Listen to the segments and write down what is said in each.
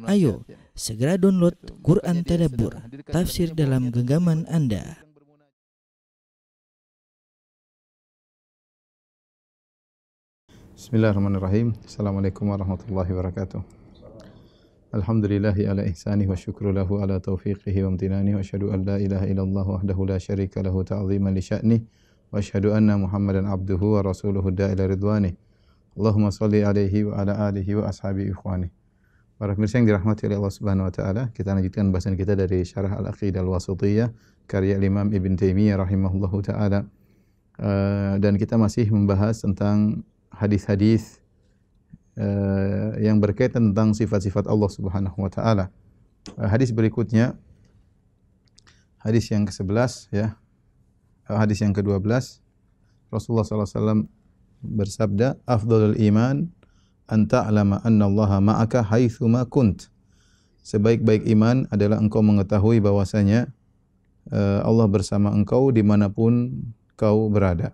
Ayo, segera download Quran Tadabbur, tafsir dalam genggaman Anda. Bismillahirrahmanirrahim. Assalamualaikum warahmatullahi wabarakatuh. Alhamdulillahi ala ihsanih wa syukru lahu ala taufiqihi wa amtinani wa asyhadu an la ilaha illallah wahdahu la syarika lahu ta'ziman li sya'nih wa asyhadu anna Muhammadan abduhu wa rasuluhu da'ila ridwanih. Allahumma salli alaihi wa ala alihi wa ashabihi ikhwanih. Para pemirsa yang dirahmati oleh Allah Subhanahu wa taala, kita lanjutkan bahasan kita dari Syarah Al-Aqidah Al-Wasithiyah karya Imam Ibn Taimiyah rahimahullahu taala. Dan kita masih membahas tentang hadis-hadis yang berkaitan tentang sifat-sifat Allah Subhanahu wa taala. Hadis berikutnya, hadis yang ke-11 ya. Hadis yang ke-12, Rasulullah sallallahu alaihi wasallam bersabda, "Afdhalul iman an ta'lama anna Allaha ma'aka haitsu ma kunt." Sebaik-baik iman adalah engkau mengetahui bahwasanya Allah bersama engkau dimanapun kau berada.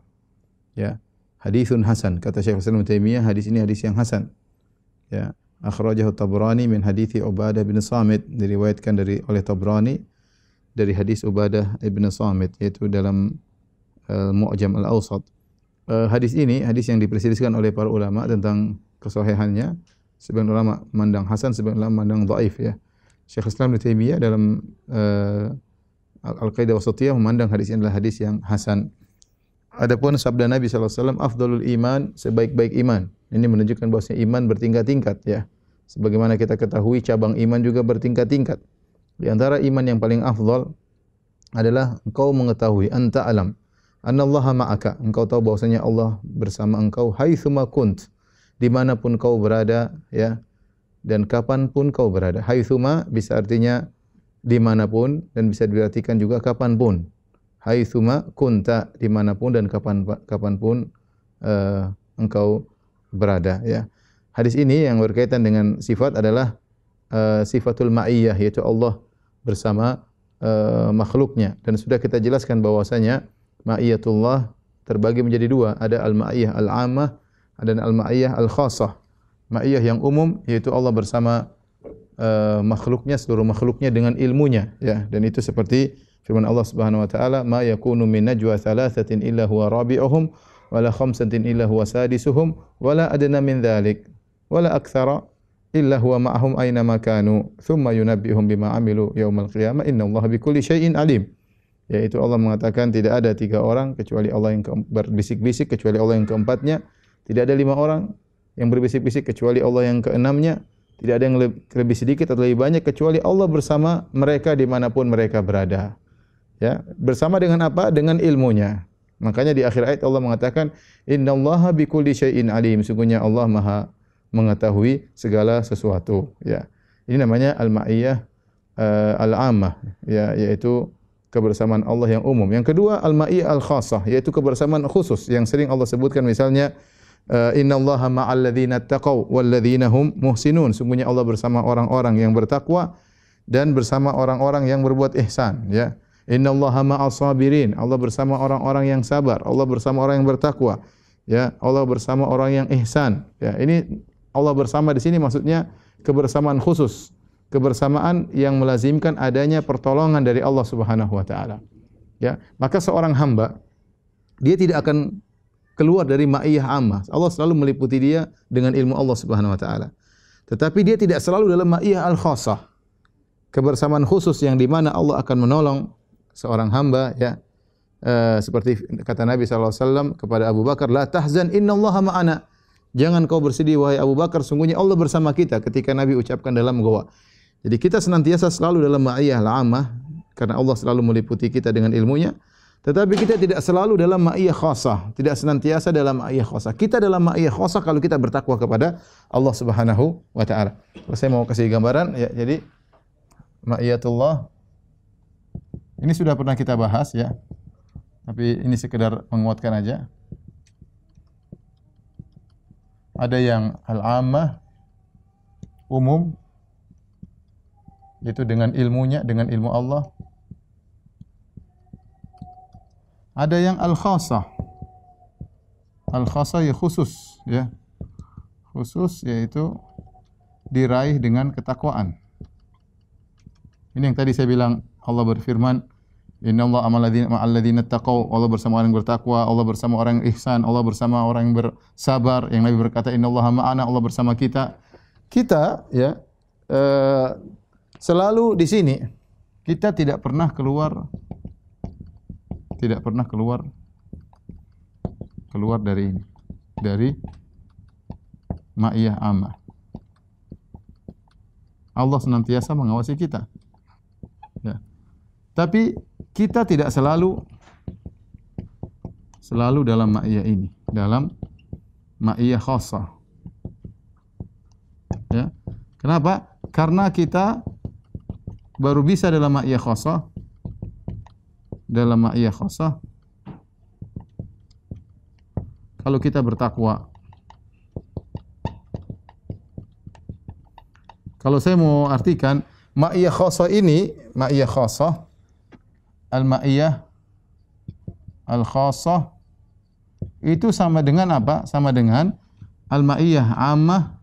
Ya. Hadithun hasan, kata Syekh Islam Taimiyah, hadis ini hadis yang hasan. Ya, akhrajahu Tabrani min hadithi Ubadah bin Samit, diriwayatkan oleh Tabrani dari hadis Ubadah bin Samit, yaitu dalam Mu'jam Al-Awsat. Hadis ini hadis yang diperselisihkan oleh para ulama tentang kesahihannya. Sebagian ulama memandang hasan, sebagian ulama memandang dhaif ya. Syekh Islam Taimiyah dalam Al-Aqidah Wasithiyah memandang hadis ini adalah hadis yang hasan. Adapun sabda Nabi sallallahu alaihi wasallam, afdhalul iman, sebaik-baik iman. Ini menunjukkan bahwasanya iman bertingkat-tingkat ya. Sebagaimana kita ketahui cabang iman juga bertingkat-tingkat. Di antara iman yang paling afdal adalah engkau mengetahui anta alam annallaha ma'aka. Engkau tahu bahwasanya Allah bersama engkau haitsu ma kunt. Dimanapun kau berada ya. Dan kapanpun kau berada. Haitsu ma bisa artinya dimanapun dan bisa diartikan juga kapanpun. Haitsuma kunta, dimanapun dan kapanpun engkau berada ya. Hadis ini yang berkaitan dengan sifat adalah sifatul ma'iyah, yaitu Allah bersama makhluknya, dan sudah kita jelaskan bahwasanya ma'iyatullah terbagi menjadi dua, ada al-ma'iyah al-'ammah dan al-ma'iyah al-khassah. Ma'iyah yang umum yaitu Allah bersama makhluknya, seluruh makhluknya dengan ilmunya ya, dan itu seperti firman Allah Subhanahu wa taala, "Ma yakunu min najwa thalathatin illa huwa rabi'uhum wa la khamsatin illa huwa sadisuhum wa la adna min dhalik wa la aktsara illa huwa ma'ahum aina ma kanu thumma yunabbihum bima 'amilu yaumal qiyamah innallaha bikulli syai'in alim." Yaitu Allah mengatakan tidak ada 3 orang kecuali Allah yang berbisik-bisik, kecuali Allah yang keempatnya, tidak ada 5 orang yang berbisik-bisik kecuali Allah yang keenamnya, tidak ada yang lebih sedikit atau lebih banyak kecuali Allah bersama mereka dimanapun mereka berada. Ya, bersama dengan apa? Dengan ilmunya. Makanya di akhir ayat Allah mengatakan, "Innallaha bikulli syai'in alim." Sungguhnya Allah Maha mengetahui segala sesuatu. Ya. Ini namanya al-ma'iyah al-'ammah, ya, yaitu kebersamaan Allah yang umum. Yang kedua, al-ma'iyah al-khassah, yaitu kebersamaan khusus yang sering Allah sebutkan, misalnya innallaha ma'al ladzina taqaw wal ladzina hum muhsinun. Sungguhnya Allah bersama orang-orang yang bertakwa dan bersama orang-orang yang berbuat ihsan, ya. Innallaha ma'as sabirin. Allah bersama orang-orang yang sabar. Allah bersama orang yang bertakwa. Ya, Allah bersama orang yang ihsan. Ya, ini Allah bersama di sini maksudnya kebersamaan khusus, kebersamaan yang melazimkan adanya pertolongan dari Allah Subhanahu wa taala. Ya, maka seorang hamba dia tidak akan keluar dari ma'iyah ammah. Allah selalu meliputi dia dengan ilmu Allah Subhanahu wa taala. Tetapi dia tidak selalu dalam ma'iyah al-khassah. Kebersamaan khusus yang di mana Allah akan menolong seorang hamba ya, seperti kata Nabi sallallahu alaihi wasallam kepada Abu Bakar, "La tahzan innallaha ma'ana." Jangan kau bersedih wahai Abu Bakar, sungguhnya Allah bersama kita, ketika Nabi ucapkan dalam goa. Jadi kita senantiasa selalu dalam ma'iyah al-'ammah karena Allah selalu meliputi kita dengan ilmunya, tetapi kita tidak selalu dalam ma'iyah khassah, tidak senantiasa dalam ma'iyah khassah. Kita dalam ma'iyah khassah kalau kita bertakwa kepada Allah Subhanahu wa taala. Saya mau kasih gambaran ya, jadi ma'iyatullah ini sudah pernah kita bahas ya, tapi ini sekedar menguatkan aja. Ada yang al-'ammah, umum, yaitu dengan ilmunya, dengan ilmu Allah. Ada yang al-khassah. Al-khassah ya khusus ya. Khusus yaitu diraih dengan ketakwaan. Ini yang tadi saya bilang, Allah berfirman, innallaha ma'al ladzina taqaw, Allah bersama orang yang bertakwa, Allah bersama orang yang ihsan, Allah bersama orang yang bersabar. Yang Nabi berkata, innallaha ma'ana, Allah bersama kita. Kita ya selalu di sini. Kita tidak pernah keluar dari ini, dari ma'iyah ammah. Allah senantiasa mengawasi kita. Ya. Tapi kita tidak selalu dalam ma'iyah ini, dalam ma'iyah khassah. Ya. Kenapa? Karena kita baru bisa dalam ma'iyah khassah, kalau kita bertakwa. Kalau saya mau artikan ma'iyah khassah ini, ma'iyah khassah, al-ma'iyah al-khassah itu sama dengan apa? Sama dengan al-ma'iyah ammah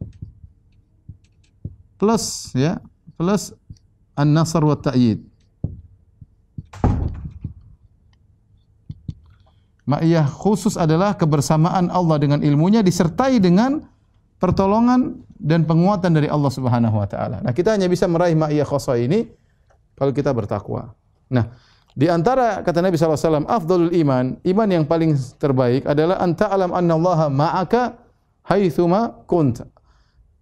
plus ya, plus an-nasr wa ta'yid. Ma'iyah khusus adalah kebersamaan Allah dengan ilmunya disertai dengan pertolongan dan penguatan dari Allah Subhanahu wa taala. Nah, kita hanya bisa meraih ma'iyah khassah ini kalau kita bertakwa. Nah, di antara kata Nabi sallallahu alaihi wasallam, afdhalul iman yang paling terbaik adalah anta alam annallaha ma'aka haitsuma kunt.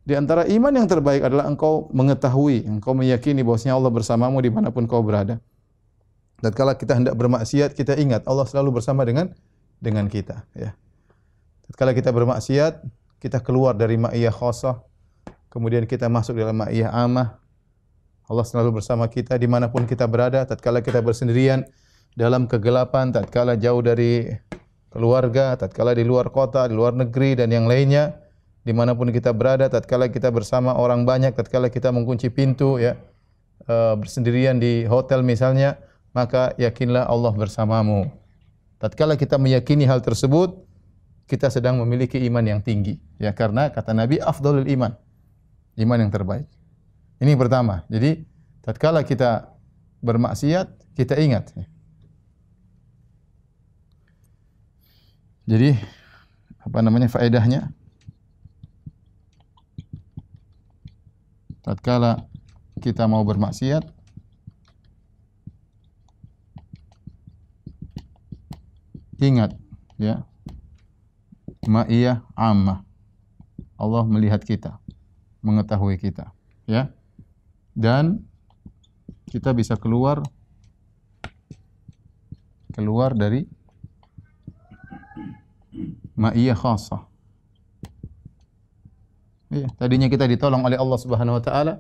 Di antara iman yang terbaik adalah engkau mengetahui, engkau meyakini bahwasanya Allah bersamamu dimanapun kau berada. Dan kalau kita hendak bermaksiat, kita ingat Allah selalu bersama dengan kita. Ya. Kalau kita bermaksiat, kita keluar dari ma'iyah khassah, kemudian kita masuk dalam ma'iyah ammah. Allah selalu bersama kita dimanapun kita berada. Tatkala kita bersendirian dalam kegelapan, tatkala jauh dari keluarga, tatkala di luar kota, di luar negeri dan yang lainnya, dimanapun kita berada, tatkala kita bersama orang banyak, tatkala kita mengunci pintu, ya, bersendirian di hotel misalnya, maka yakinlah Allah bersamamu. Tatkala kita meyakini hal tersebut, kita sedang memiliki iman yang tinggi. Ya, karena kata Nabi, afdhalul iman yang terbaik. Ini pertama. Jadi, tatkala kita bermaksiat, kita ingat. Jadi, apa namanya faedahnya? Tatkala kita mau bermaksiat, ingat, ya, ma'iyah ammah. Allah melihat kita, mengetahui kita, ya. Dan kita bisa keluar dari ma'iyah khassah. Ya, tadinya kita ditolong oleh Allah Subhanahu wa taala,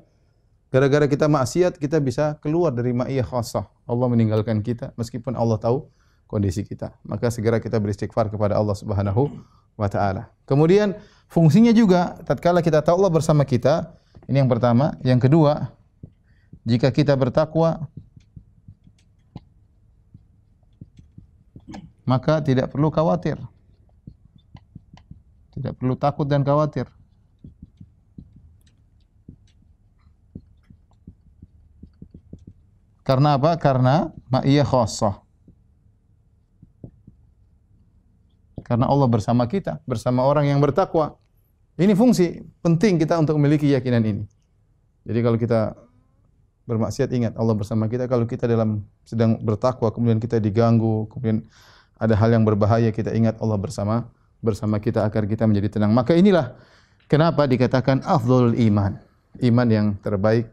gara-gara kita maksiat kita bisa keluar dari ma'iyah khassah. Allah meninggalkan kita meskipun Allah tahu kondisi kita. Maka segera kita beristighfar kepada Allah Subhanahu wa taala. Kemudian fungsinya juga tatkala kita tahu Allah bersama kita, ini yang pertama. Yang kedua, jika kita bertakwa, maka tidak perlu khawatir. Tidak perlu takut dan khawatir. Karena apa? Karena ma'iyah khassah. Karena Allah bersama kita, bersama orang yang bertakwa. Ini fungsi penting kita untuk memiliki keyakinan ini. Jadi kalau kita bermaksiat, ingat Allah bersama kita. Kalau kita sedang bertakwa, kemudian kita diganggu, kemudian ada hal yang berbahaya, kita ingat Allah bersama kita agar kita menjadi tenang. Maka inilah kenapa dikatakan afdhalul iman yang terbaik,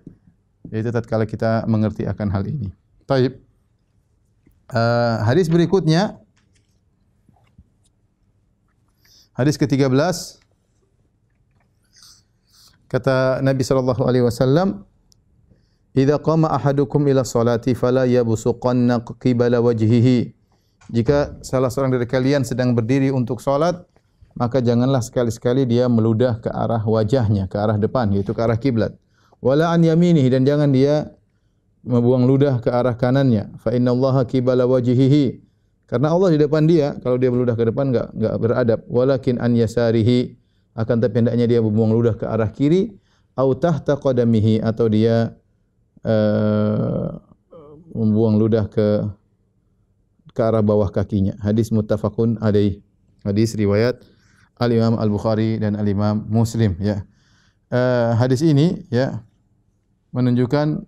yaitu tatkala kita mengerti akan hal ini. Baik. Hadis berikutnya, hadis ke-13, kata Nabi sallallahu alaihi wasallam, "Idza qama ahadukum ila sholati fala yabsuqanna qibala wajhihi." Jika salah seorang dari kalian sedang berdiri untuk salat, maka janganlah sekali-sekali dia meludah ke arah wajahnya, ke arah depan, yaitu ke arah kiblat. Wala an yaminihi, dan jangan dia membuang ludah ke arah kanannya. Fa innallaha qibala wajhihi. Karena Allah di depan dia, kalau dia meludah ke depan enggak beradab. Walakin an yasarihi, akan tapi hendaknya dia membuang ludah ke arah kiri, au tahta qadamihi, atau dia membuang ludah ke arah bawah kakinya. Hadis muttafaqun alaih. Hadis riwayat Al-Imam Al-Bukhari dan Al-Imam Muslim, ya. Hadis ini, ya, menunjukkan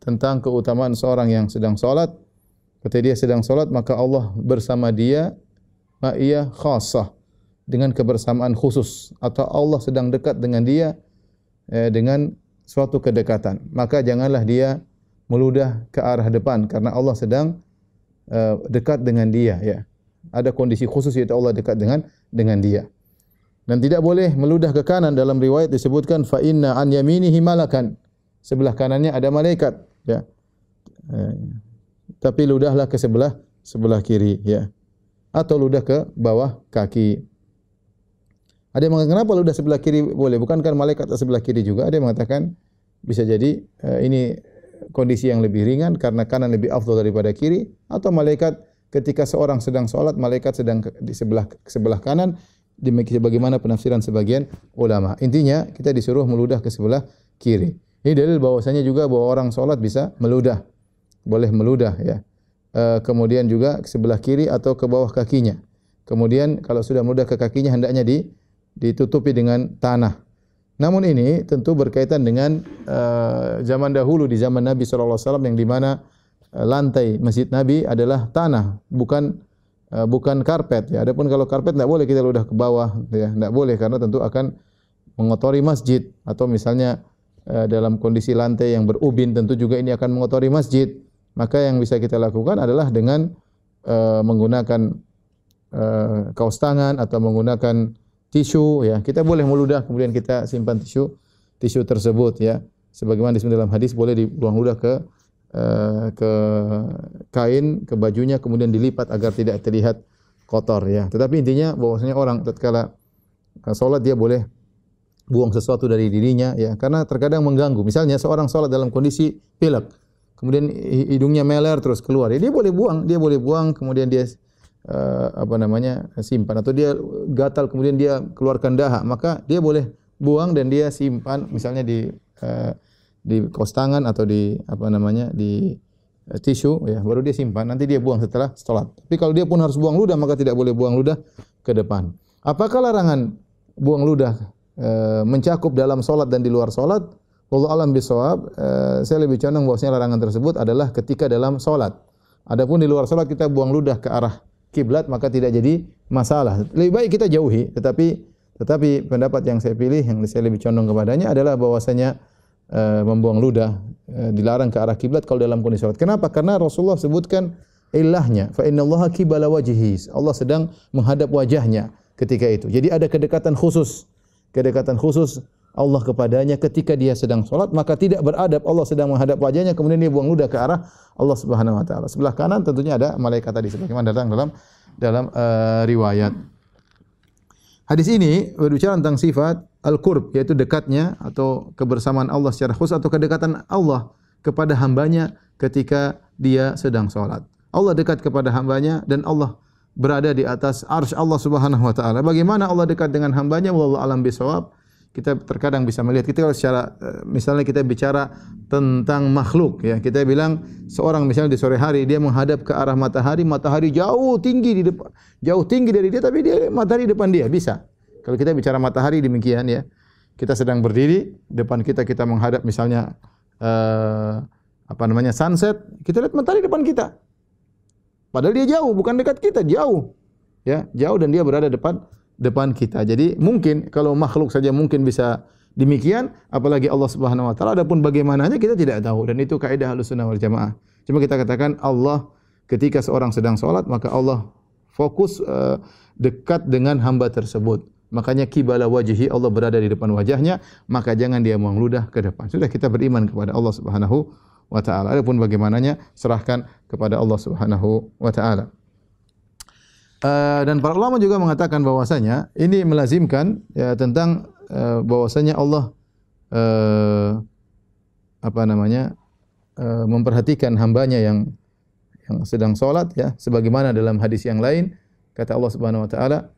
tentang keutamaan seorang yang sedang salat. Ketika dia sedang salat, maka Allah bersama dia, ma'iyah khassah, dengan kebersamaan khusus, atau Allah sedang dekat dengan dia dengan suatu kedekatan. Maka janganlah dia meludah ke arah depan karena Allah sedang dekat dengan dia, ya. Ada kondisi khusus yaitu Allah dekat dengan dia. Dan tidak boleh meludah ke kanan. Dalam riwayat disebutkan fa inna an yaminihi malakan. Sebelah kanannya ada malaikat, ya. Tapi ludahlah ke sebelah kiri, ya. Atau ludah ke bawah kaki. Ada yang mengatakan kenapa ludah sebelah kiri boleh? Bukankah malaikat sebelah kiri juga? Ada yang mengatakan bisa jadi ini kondisi yang lebih ringan karena kanan lebih afdal daripada kiri, atau malaikat ketika seorang sedang salat, malaikat sedang di sebelah kanan, demikian bagaimana penafsiran sebagian ulama. Intinya kita disuruh meludah ke sebelah kiri. Ini dalil bahwasanya juga bahwa orang salat bisa meludah. Boleh meludah, ya. Kemudian juga ke sebelah kiri atau ke bawah kakinya. Kemudian kalau sudah meludah ke kakinya hendaknya ditutupi dengan tanah. Namun ini tentu berkaitan dengan zaman dahulu, di zaman Nabi sallallahu alaihi wasallam, yang di mana lantai masjid Nabi adalah tanah, bukan karpet, ya. Adapun kalau karpet tidak boleh kita ludah ke bawah, ya, tidak boleh karena tentu akan mengotori masjid. Atau misalnya dalam kondisi lantai yang berubin, tentu juga ini akan mengotori masjid. Maka yang bisa kita lakukan adalah dengan menggunakan kaos tangan atau menggunakan tisu, ya. Kita boleh meludah kemudian kita simpan tisu tersebut, ya. Sebagaimana disebut dalam hadis, boleh dibuang ludah ke kain, ke bajunya, kemudian dilipat agar tidak terlihat kotor, ya. Tetapi intinya bahwasanya orang tatkala salat dia boleh buang sesuatu dari dirinya, ya, karena terkadang mengganggu. Misalnya seorang salat dalam kondisi pilek, kemudian hidungnya meler terus keluar, ya, dia boleh buang, kemudian dia simpan, atau dia gatal kemudian dia keluarkan dahak, maka dia boleh buang dan dia simpan misalnya di kaos tangan atau di tisu, ya, baru dia simpan, nanti dia buang setelah salat. Tapi kalau dia pun harus buang ludah, maka tidak boleh buang ludah ke depan. Apakah larangan buang ludah mencakup dalam salat dan di luar salat? Wallahu a'lam bishawab. Saya lebih condong bahwasanya larangan tersebut adalah ketika dalam salat. Adapun di luar salat kita buang ludah ke arah kiblat, maka tidak jadi masalah. Lebih baik kita jauhi, tetapi pendapat yang saya pilih, yang saya lebih condong kepadanya adalah bahwasanya membuang ludah dilarang ke arah kiblat kalau dalam kondisi salat. Kenapa? Karena Rasulullah sebutkan ilahnya, fa innallaha qibala wajhihi. Allah sedang menghadap wajahnya ketika itu. Jadi ada kedekatan khusus Allah kepadanya ketika dia sedang salat, maka tidak beradab Allah sedang menghadap wajahnya kemudian dia buang ludah ke arah Allah Subhanahu wa taala. Sebelah kanan tentunya ada malaikat tadi sebagaimana datang dalam riwayat. Hadis ini berbicara tentang sifat al-qurb, yaitu dekatnya atau kebersamaan Allah secara khusus atau kedekatan Allah kepada hambanya ketika dia sedang salat. Allah dekat kepada hambanya dan Allah berada di atas arsy Allah Subhanahu wa taala. Bagaimana Allah dekat dengan hambanya? Wallahu a'lam bishawab. Kita terkadang bisa melihat, kita secara misalnya kita bicara tentang makhluk, ya, kita bilang seorang misalnya di sore hari dia menghadap ke arah matahari jauh tinggi dari dia, tapi dia matahari depan dia, bisa. Kalau kita bicara matahari demikian, ya, kita sedang berdiri depan kita menghadap misalnya sunset, kita lihat matahari depan kita. Padahal dia jauh, bukan dekat kita, jauh. Ya, jauh dan dia berada depan kita. Jadi mungkin kalau makhluk saja mungkin bisa demikian, apalagi Allah Subhanahu wa taala. Adapun bagaimananya kita tidak tahu, dan itu kaidah Ahlussunnah wal Jamaah. Cuma kita katakan Allah ketika seorang sedang salat, maka Allah fokus dekat dengan hamba tersebut. Makanya qibala wajhi, Allah berada di depan wajahnya, maka jangan dia buang ludah ke depan. Sudah kita beriman kepada Allah Subhanahu wa taala. Adapun bagaimananya serahkan kepada Allah Subhanahu wa taala. Dan para ulama juga mengatakan bahwasanya ini melazimkan, ya, tentang bahwasanya Allah memperhatikan hambanya yang sedang salat, ya, sebagaimana dalam hadis yang lain kata Allah Subhanahu wa taala,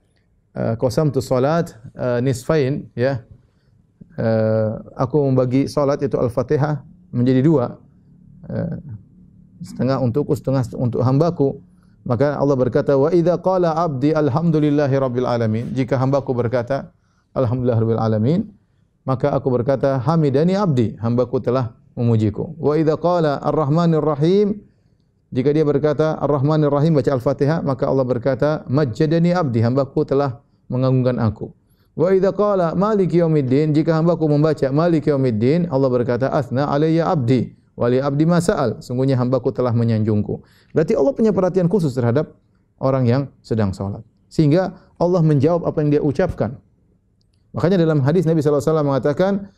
qasamtu salat nisfain, ya, aku membagi salat itu Al-Fatihah menjadi dua. Setengah untukku, setengah untuk hambaku. Maka Allah berkata, wa idza qala 'abdi alhamdulillahi rabbil alamin. Jika hambaku berkata alhamdulillah rabbil alamin, maka aku berkata hamidani 'abdi, hambaku telah memujiku. Wa idza qala ar-rahmanir rahim, jika dia berkata ar-rahmanir rahim baca al-Fatihah, maka Allah berkata majjadani 'abdi, hambaku telah mengagungkan aku. Wa idza qala maliki yaumiddin, jika hambaku membaca maliki yaumiddin, Allah berkata asna alayya 'abdi wali abdi masa'al, sungguhnya hambaku telah menyanjungku. Berarti Allah punya perhatian khusus terhadap orang yang sedang salat. Sehingga Allah menjawab apa yang dia ucapkan. Makanya dalam hadis Nabi SAW mengatakan,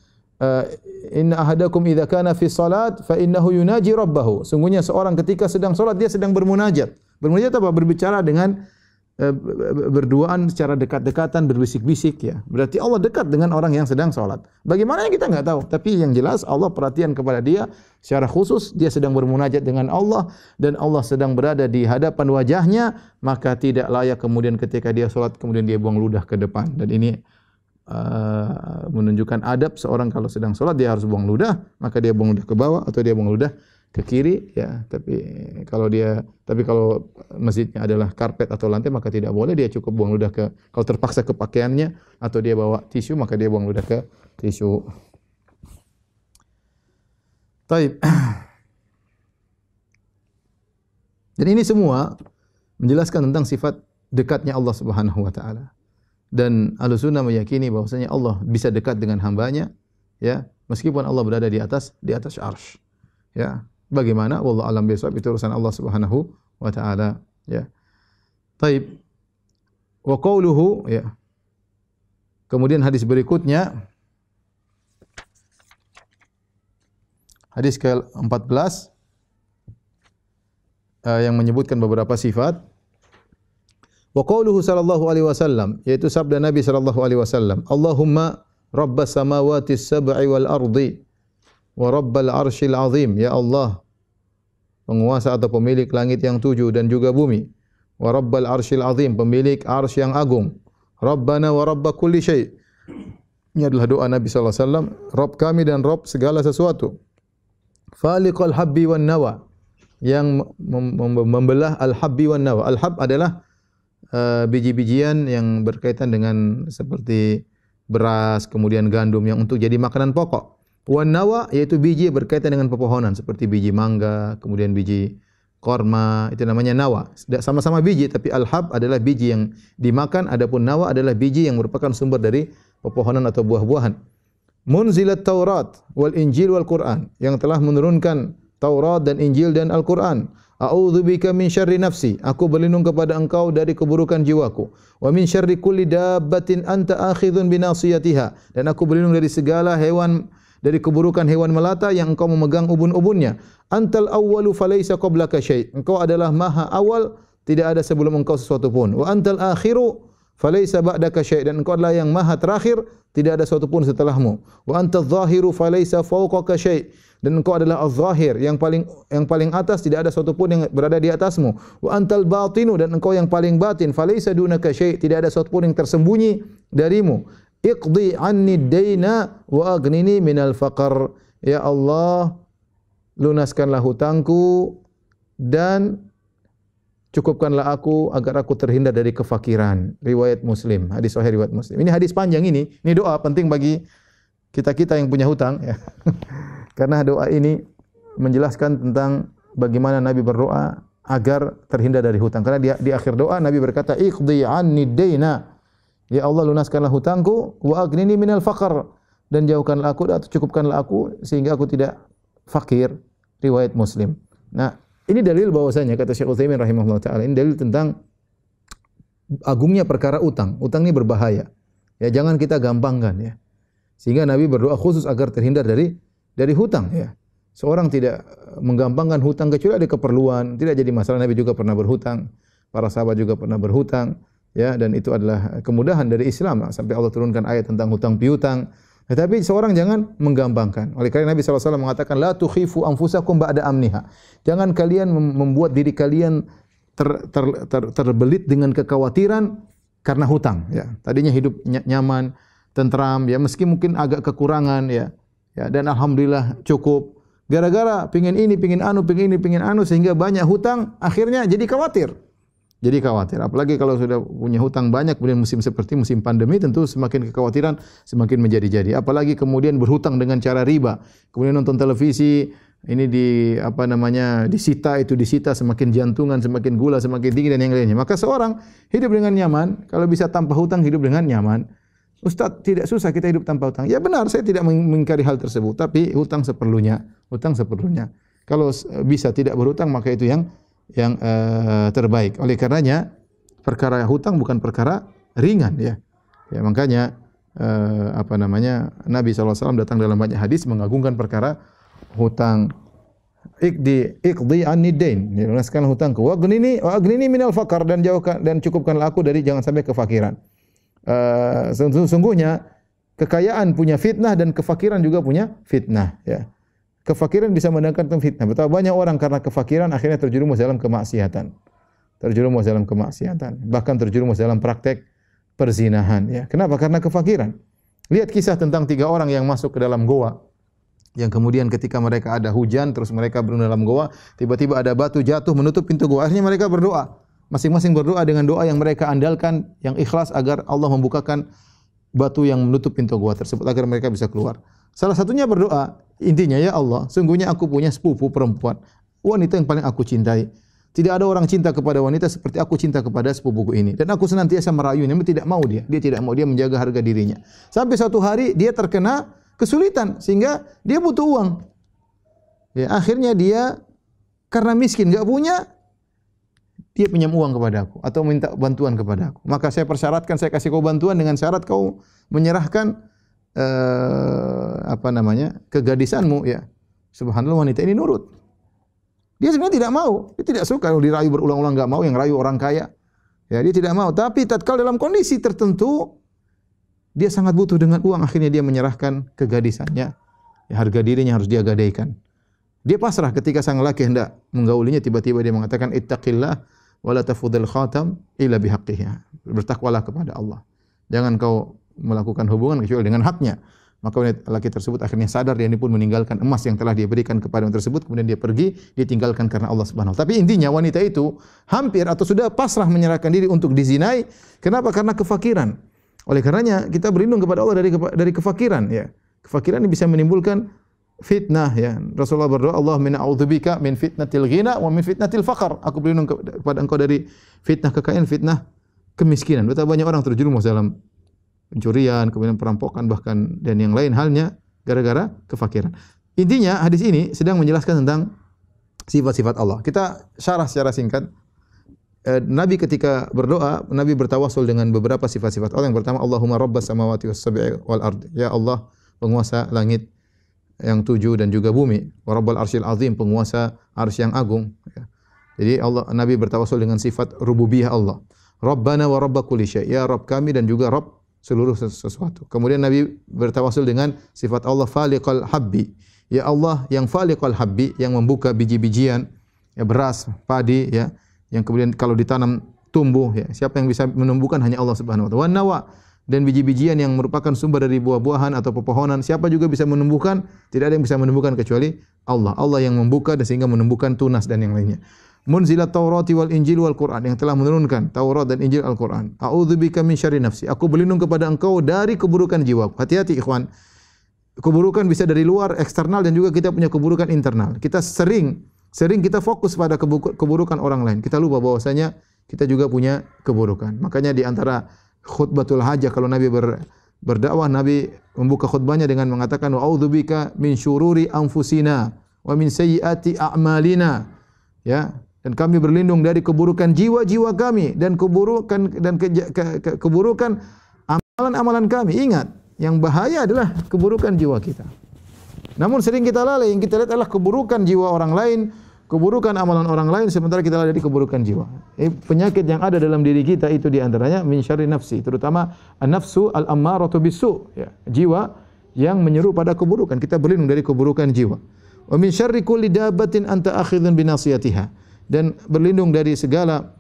inna ahadakum idza kana fi salat fa innahu yunaji rabbahu. Sungguhnya seorang ketika sedang salat dia sedang bermunajat. Bermunajat apa? Berbicara dengan berduaan secara dekat-dekatan, berbisik-bisik ya. Berarti Allah dekat dengan orang yang sedang salat. Bagaimana kita enggak tahu, tapi yang jelas Allah perhatian kepada dia secara khusus, dia sedang bermunajat dengan Allah dan Allah sedang berada di hadapan wajahnya, maka tidak layak kemudian ketika dia salat kemudian dia buang ludah ke depan. Dan ini menunjukkan adab seorang kalau sedang salat dia harus buang ludah, maka dia buang ludah ke bawah atau dia buang ludah ke kiri ya. Tapi kalau masjidnya adalah karpet atau lantai maka tidak boleh, dia cukup buang ludah ke, kalau terpaksa ke pakaiannya atau dia bawa tisu maka dia buang ludah ke tisu. Taib. Dan ini semua menjelaskan tentang sifat dekatnya Allah Subhanahu wa taala. Dan Ahlussunnah meyakini bahwasanya Allah bisa dekat dengan hambanya ya, meskipun Allah berada di atas arsy. Ya. Bagaimana? Wallahu a'lam bishawab, itu urusan Allah Subhanahu wa taala ya. Taib. Wa qauluhu ya. Kemudian hadis berikutnya hadis ke-14 yang menyebutkan beberapa sifat. Wa qauluhu sallallahu alaihi wasallam, yaitu sabda Nabi sallallahu alaihi wasallam, Allahumma rabbas samawati sab'i wal ardi wa rabbal arsyil azim, ya Allah penguasa atau pemilik langit yang 7 dan juga bumi, wa rabbal arsyil azim, pemilik arsy yang agung, rabbana wa rabb kulli syai'. Ini adalah doa Nabi sallallahu alaihi wasallam, Rabb kami dan Rabb segala sesuatu. Faliqal habbi wan nawa, yang membelah al-habbi wan nawa. Al-hab adalah biji-bijian yang berkaitan dengan seperti beras, kemudian gandum yang untuk jadi makanan pokok. Wan nawa yaitu biji berkaitan dengan pepohonan seperti biji mangga, kemudian biji korma, itu namanya nawa. Sama-sama biji tapi al-hab adalah biji yang dimakan, adapun nawa adalah biji yang merupakan sumber dari pepohonan atau buah-buahan. Munzilat Taurat wal Injil wal Quran, yang telah menurunkan Taurat dan Injil dan Al-Quran. A'udzubika min syarri nafsi, aku berlindung kepada engkau dari keburukan jiwaku. Wa min syarri kulli dabbatin anta akhidhun binasiyatiha, dan aku berlindung dari segala hewan, dari keburukan hewan melata yang engkau memegang ubun-ubunnya. Antal awwalu falaysa qablaka syai', engkau adalah maha awal, tidak ada sebelum engkau sesuatu pun. Wa antal akhiru falaysa ba'daka syai', dan engkau adalah yang maha terakhir, tidak ada sesuatu pun setelahmu. Wa antadz zahiru falaysa fawqaka syai', dan engkau adalah az-zahir, yang paling atas, tidak ada sesuatu pun yang berada di atasmu. Wa antal batinu, dan engkau yang paling batin, falaysa dunaka syai', tidak ada sesuatu pun yang tersembunyi darimu. Iqdi anni daina wa aghnini minal faqr, ya Allah lunaskanlah hutangku dan cukupkanlah aku agar aku terhindar dari kefakiran. Riwayat Muslim, hadis sahih riwayat Muslim. Ini hadis panjang ini doa penting bagi kita-kita yang punya hutang ya. Karena doa ini menjelaskan tentang bagaimana Nabi berdoa agar terhindar dari hutang. Karena di akhir doa Nabi berkata, "Iqdi anni daina." Ya Allah lunaskanlah hutangku, wa aghnini minal faqr, dan jauhkanlah aku atau cukupkanlah aku sehingga aku tidak fakir. Riwayat Muslim. Nah, ini dalil bahwasanya kata Syekh Utsaimin rahimahullah taala, ini dalil tentang agungnya perkara utang. Utang ini berbahaya. Ya, jangan kita gampangkan ya. Sehingga Nabi berdoa khusus agar terhindar dari hutang ya. Seorang tidak menggampangkan hutang kecuali ada keperluan, tidak jadi masalah. Nabi juga pernah berhutang, para sahabat juga pernah berhutang ya, dan itu adalah kemudahan dari Islam sampai Allah turunkan ayat tentang hutang piutang. Tetapi seorang jangan menggampangkan. Oleh karena Nabi SAW mengatakan la tukhifu anfusakum ba'da amniha. Jangan kalian membuat diri kalian terbelit dengan kekhawatiran karena hutang ya. Tadinya hidup nyaman, tentram ya, meski mungkin agak kekurangan ya. Ya, dan alhamdulillah cukup. Gara-gara pingin ini, pingin anu, sehingga banyak hutang, akhirnya jadi khawatir. Apalagi kalau sudah punya hutang banyak, kemudian musim seperti musim pandemi, tentu semakin kekhawatiran semakin menjadi-jadi. Apalagi kemudian berhutang dengan cara riba. Kemudian nonton televisi, ini disita, semakin jantungan, semakin gula, semakin tinggi dan yang lainnya. Maka seorang hidup dengan nyaman, kalau bisa tanpa hutang hidup dengan nyaman. Ustaz, tidak susah kita hidup tanpa hutang. Ya benar, saya tidak mengingkari hal tersebut, tapi hutang seperlunya. Kalau bisa tidak berhutang, maka itu yang terbaik. Oleh karenanya perkara hutang bukan perkara ringan ya. Ya makanya Nabi SAW datang dalam banyak hadis mengagungkan perkara hutang. Iqdi anni dain, lunaskan hutangku. Wa aghnini minal faqr, dan cukupkanlah aku dari jangan sampai kefakiran. Sungguhnya kekayaan punya fitnah dan kefakiran juga punya fitnah ya. Kefakiran bisa mendatangkan fitnah. Betapa banyak orang karena kefakiran akhirnya terjerumus dalam kemaksiatan. Bahkan terjerumus dalam praktek perzinahan ya. Kenapa? Karena kefakiran. Lihat kisah tentang 3 orang yang masuk ke dalam goa. Yang kemudian ketika mereka ada hujan, terus mereka berada dalam goa, tiba-tiba ada batu jatuh menutup pintu goa. Akhirnya mereka berdoa. Masing-masing berdoa dengan doa yang mereka andalkan, yang ikhlas agar Allah membukakan batu yang menutup pintu goa tersebut agar mereka bisa keluar. Salah satunya berdoa, intinya, ya Allah, sungguhnya aku punya sepupu perempuan, wanita yang paling aku cintai. Tidak ada orang cinta kepada wanita seperti aku cinta kepada sepupuku ini. Dan aku senantiasa merayunya, namun tidak mau dia. Dia tidak mau, dia menjaga harga dirinya. Sampai suatu hari dia terkena kesulitan sehingga dia butuh uang. Ya, akhirnya dia karena miskin, enggak punya, dia pinjam uang kepada aku atau minta bantuan kepada aku. Maka saya persyaratkan, saya kasih kau bantuan dengan syarat kau menyerahkan kegadisanmu ya. Subhanallah, wanita ini nurut. Dia sebenarnya tidak mau, dia tidak suka kalau dirayu berulang-ulang, enggak mau, yang rayu orang kaya. Ya, dia tidak mau, tapi tatkala dalam kondisi tertentu dia sangat butuh dengan uang, akhirnya dia menyerahkan kegadisannya. Ya, harga dirinya harus dia gadaikan. Dia pasrah ketika sang laki hendak menggaulinya, tiba-tiba dia mengatakan ittaqillah wa la tafudhil khatam illa bihaqqihi. Bertakwalah kepada Allah. Jangan kau melakukan hubungan kecuali dengan haknya. Maka laki tersebut akhirnya sadar, dia ini pun meninggalkan emas yang telah dia berikan kepada wanita tersebut, kemudian dia pergi, dia tinggalkan karena Allah Subhanahu wa taala. Tapi intinya wanita itu hampir atau sudah pasrah menyerahkan diri untuk dizinai. Kenapa? Karena kefakiran. Oleh karenanya kita berlindung kepada Allah dari kefakiran ya. Kefakiran ini bisa menimbulkan fitnah ya. Rasulullah berdoa, Allahumma a'udzubika min fitnatil ghina wa min fitnatil faqr. Aku berlindung kepada Engkau dari fitnah kekayaan, fitnah kemiskinan. Betapa banyak orang terjerumus dalam pencurian, kemudian perampokan bahkan dan yang lain halnya gara-gara kefakiran. Intinya hadis ini sedang menjelaskan tentang sifat-sifat Allah. Kita syarah secara singkat. Nabi ketika berdoa, Nabi bertawasul dengan beberapa sifat-sifat Allah. Yang pertama, Allahumma rabbas samawati was sab'i wal ard. Ya Allah, penguasa langit yang 7 dan juga bumi. Wa rabbal arsyil azim, penguasa arsy yang agung. Jadi Nabi bertawasul dengan sifat rububiyah Allah. Rabbana wa rabb kulli syai'. Ya Rabb kami dan juga Rabb seluruh sesuatu. Kemudian Nabi bertawasul dengan sifat Allah faliqal habbi. Ya Allah yang faliqal habbi, yang membuka biji-bijian, ya beras, padi ya, yang kemudian kalau ditanam tumbuh ya. Siapa yang bisa menumbuhkan? Hanya Allah Subhanahu wa taala. Wan nawa, dan biji-bijian yang merupakan sumber dari buah-buahan atau pepohonan, siapa juga bisa menumbuhkan? Tidak ada yang bisa menumbuhkan kecuali Allah. Allah yang membuka dan sehingga menumbuhkan tunas dan yang lainnya. Munzilat Taurati wal Injil wal Quran, yang telah menurunkan Taurat dan Injil Al-Quran. A'udzubika min syarri nafsi, aku berlindung kepada Engkau dari keburukan jiwa. Hati-hati ikhwan. Keburukan bisa dari luar, eksternal, dan juga kita punya keburukan internal. Kita sering kita fokus pada keburukan orang lain. Kita lupa bahwasanya kita juga punya keburukan. Makanya di antara khutbatul hajah kalau Nabi berdakwah, Nabi membuka khutbahnya dengan mengatakan a'udzubika min syururi anfusina wa min sayyiati a'malina. Ya, dan kami berlindung dari keburukan jiwa-jiwa kami dan keburukan amalan-amalan kami. Ingat, yang bahaya adalah keburukan jiwa kita. Namun sering kita lalai, yang kita lihat adalah keburukan jiwa orang lain, keburukan amalan orang lain, sementara kita lalai dari keburukan jiwa. Penyakit yang ada dalam diri kita itu diantaranya min syarri nafsi, terutama an-nafsu al-ammaratu bisu, ya, jiwa yang menyeru pada keburukan. Kita berlindung dari keburukan jiwa. Wa min syarri kulli dabbatin anta akhidhun bi nasiyatiha, dan berlindung dari segala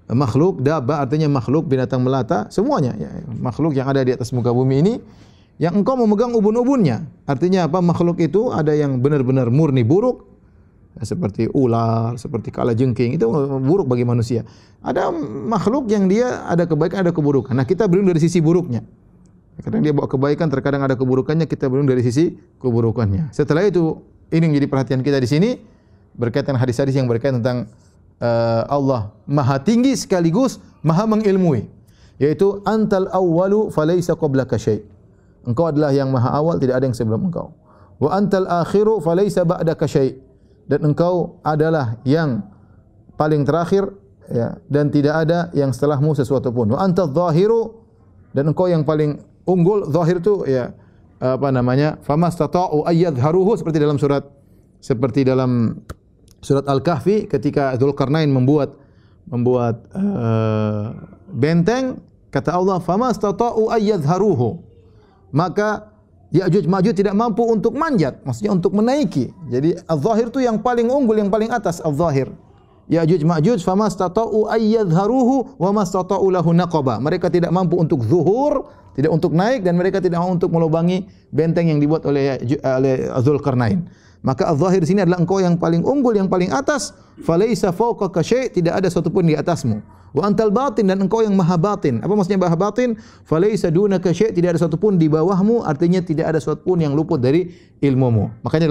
makhluk. Dabba artinya makhluk, binatang melata, semuanya ya, makhluk yang ada di atas muka bumi ini yang engkau memegang ubun-ubunnya. Artinya apa? Makhluk itu ada yang benar-benar murni buruk, seperti ular, seperti kalajengking, itu buruk bagi manusia. Ada makhluk yang dia ada kebaikan, ada keburukan. Nah, kita berlindung dari sisi buruknya. Kadang dia bawa kebaikan, terkadang ada keburukannya, kita berlindung dari sisi keburukannya. Setelah itu, ini yang jadi perhatian kita di sini, berkaitan hadis-hadis yang berkaitan tentang Allah Maha tinggi sekaligus Maha mengilmui, yaitu antal awwalu falaysa qablaka syai'. Engkau adalah yang maha awal, tidak ada yang sebelum engkau. Wa antal akhiru falaysa ba'daka syai'. Dan engkau adalah yang paling terakhir, ya, dan tidak ada yang setelahmu sesuatu pun. Wa antadz zahiru, dan engkau yang paling unggul. Zahir itu ya apa namanya? Famastata'u ayyadharuhu, seperti dalam surat Al-Kahfi ketika Dzulqarnain membuat benteng, kata Allah famastata'u ayyadharuhu. Maka Ya'juj Ma'juj tidak mampu untuk manjat, maksudnya untuk menaiki. Jadi az-zahir itu yang paling unggul, yang paling atas az-zahir. Ya'juj Ma'juj famastata'u ayyadharuhu wa mastata'u lahu naqaba. Mereka tidak mampu untuk zuhur, tidak untuk naik, dan mereka tidak mampu untuk melubangi benteng yang dibuat oleh Dzulqarnain. Maka az-zahir sini adalah engkau yang paling unggul, yang paling atas. Falaisa fawqaka syai', tidak ada sesuatu pun di atasmu. Wa antal batin, dan engkau yang maha batin. Apa maksudnya maha batin? Falaisa dunaka syai', tidak ada sesuatu pun di bawahmu, artinya tidak ada sesuatu pun yang luput dari ilmumu. Makanya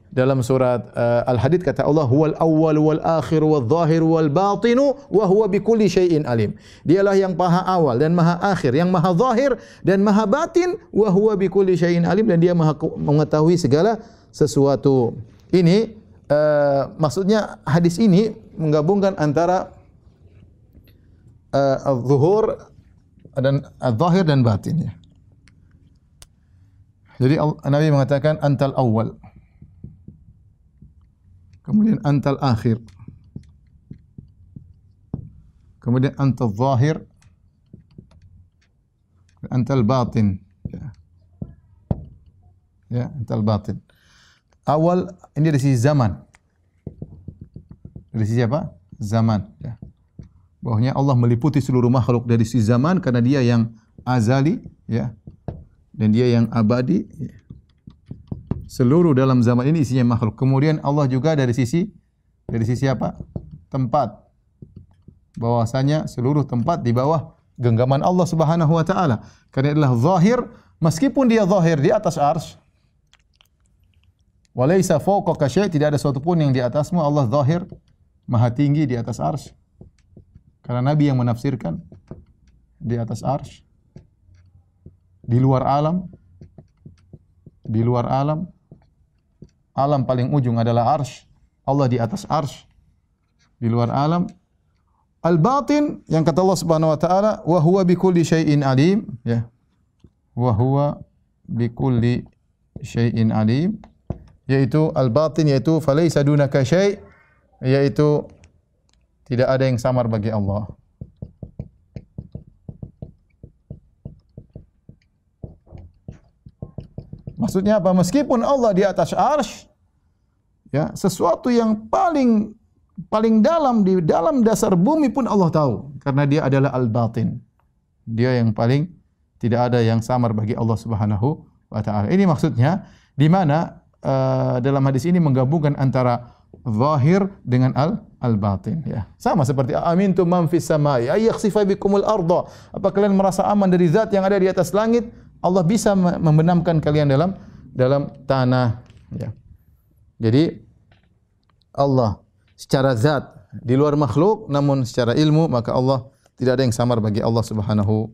dalam surat Al-Hadid kata Allah, huwal awwal wal akhir wal zahir wal batinu wa huwa bikulli syai'in alim. Dialah yang maha awal dan maha akhir, yang maha zahir dan maha batin, wa huwa bikulli syai'in alim, dan dia maha mengetahui segala sesuatu. Ini maksudnya hadis ini menggabungkan antara az-zuhur dan az-zahir dan batin, ya. Jadi Nabi mengatakan antal awwal, kemudian antal akhir, kemudian antal zahir, antal batin, ya, antal batin. Awal ini dari sisi zaman. Dari sisi apa? Zaman, ya. Bahwasanya Allah meliputi seluruh makhluk dari sisi zaman karena Dia yang azali, ya. Dan Dia yang abadi, ya. Seluruh dalam zaman ini isinya makhluk. Kemudian Allah juga dari sisi apa? Tempat. Bahwasanya seluruh tempat di bawah genggaman Allah Subhanahu wa taala. Karena adalah zahir, meskipun Dia zahir di atas arsy. Walaysa fawqaka syai', tidak ada sesuatu pun yang di atasmu. Allah zahir, maha tinggi di atas arsy. Karena Nabi yang menafsirkan di atas arsy. Di luar alam, alam paling ujung adalah arsy. Allah di atas arsy. Di luar alam. Al-batin, yang kata Allah Subhanahu wa taala, wa huwa bikulli syai'in alim, ya. Wa huwa bikulli syai'in alim, yaitu al-batin, yaitu falaisa dunaka syai', yaitu tidak ada yang samar bagi Allah. Maksudnya apa? Meskipun Allah di atas arsy, ya, sesuatu yang paling dalam di dalam dasar bumi pun Allah tahu, karena Dia adalah al-batin. Dia yang paling tidak ada yang samar bagi Allah Subhanahu wa taala. Ini maksudnya di mana dalam hadis ini menggabungkan antara zahir dengan al-batin, ya. Sama seperti amintum man fis samai ay yakhsifa bikumul arda. Apa kalian merasa aman dari zat yang ada di atas langit? Allah bisa membenamkan kalian dalam tanah, ya. Jadi Allah secara zat di luar makhluk, namun secara ilmu maka Allah tidak ada yang samar bagi Allah Subhanahu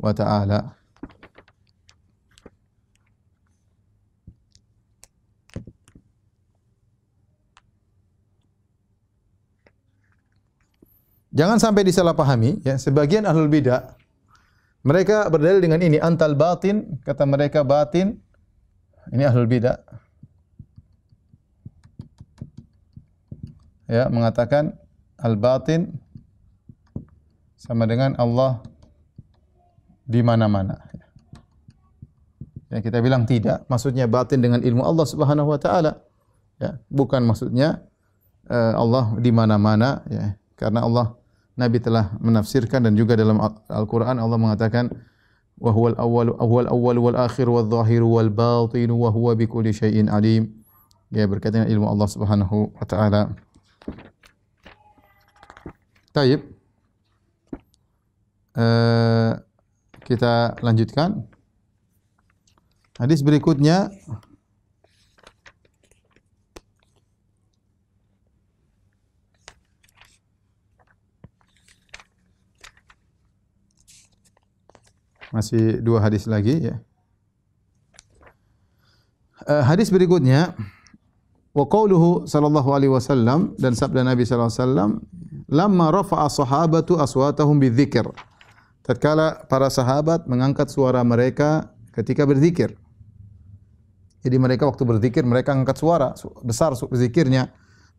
wa taala. Jangan sampai disalahpahami, ya. Sebagian ahlul bidah mereka berdalil dengan ini, antal batin, kata mereka batin. Ini ahlul bidah, ya, mengatakan al-batin sama dengan Allah di mana-mana. Ya, kita bilang tidak. Maksudnya batin dengan ilmu Allah Subhanahu wa taala, ya. Bukan maksudnya Allah di mana-mana, ya. Karena Allah, Nabi telah menafsirkan, dan juga dalam Al-Quran Allah mengatakan wa huwal awwal wal akhir wal zahir wal batin wa huwa bikulli syai'in alim. Ya, berkaitan dengan ilmu Allah Subhanahu wa taala. Baik. Kita lanjutkan. Hadis berikutnya masih 2 hadis lagi ya. Hadis berikutnya wa qauluhu sallallahu alaihi wasallam, dan sabda Nabi sallallahu alaihi wasallam, lamma rafa'a sahabatu aswatahum bidzikr. Tatkala para sahabat mengangkat suara mereka ketika berzikir. Jadi mereka waktu berzikir mereka angkat suara besar berzikirnya.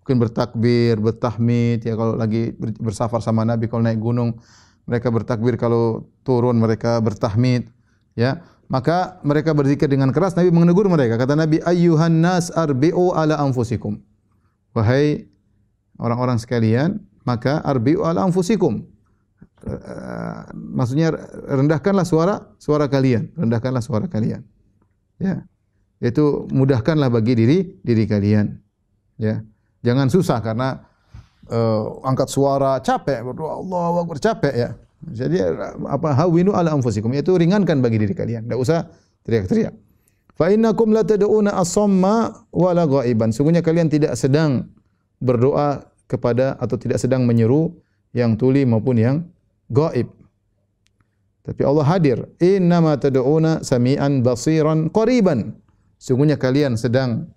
Mungkin bertakbir, bertahmid ya, kalau lagi bersafar sama Nabi, kalau naik gunung mereka bertakbir, kalau turun mereka bertahmid ya. Maka mereka berzikir dengan keras. Nabi menegur mereka. Kata Nabi, ayyuhan nas arbi'u ala anfusikum. Wahai orang-orang sekalian, maka arbi'u ala anfusikum. Maksudnya rendahkanlah suara kalian, rendahkanlah suara kalian. Ya. Itu mudahkanlah bagi diri kalian. Ya. Jangan susah karena angkat suara capek, berdoa Allahu Akbar capek ya. Jadi hawinu ala anfusikum, itu ringankan bagi diri kalian. Enggak usah teriak-teriak. Fa innakum la tad'una as-samma wala ghaiban. Sungguhnya kalian tidak sedang berdoa kepada atau tidak sedang menyeru yang tuli maupun yang gaib. Tapi Allah hadir. Innama tad'una sami'an basiran qariban. Sungguhnya kalian sedang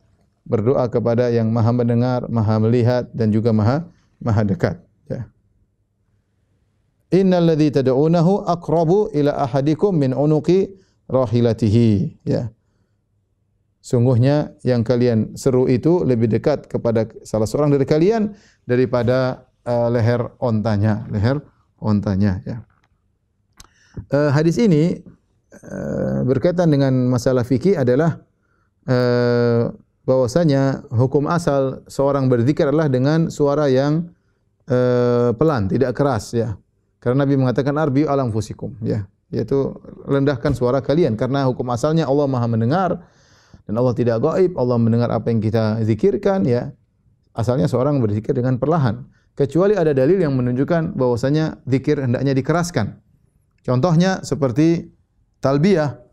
berdoa kepada yang Maha mendengar, Maha melihat dan juga Maha dekat ya. Innal ladzi tad'unahu aqrabu ila ahadikum min unuqi rahilatihi ya. Sungguhnya yang kalian seru itu lebih dekat kepada salah seorang dari kalian daripada leher ontanya ya. Hadis ini berkaitan dengan masalah fikih adalah bahwasanya hukum asal seorang berzikir adalah dengan suara yang pelan, tidak keras ya. Karena Nabi mengatakan arbi'u ala anfusikum ya, yaitu rendahkan suara kalian, karena hukum asalnya Allah Maha mendengar dan Allah tidak gaib, Allah mendengar apa yang kita zikirkan ya. Asalnya seorang berzikir dengan perlahan, kecuali ada dalil yang menunjukkan bahwasanya zikir hendaknya dikeraskan. Contohnya seperti talbiyah.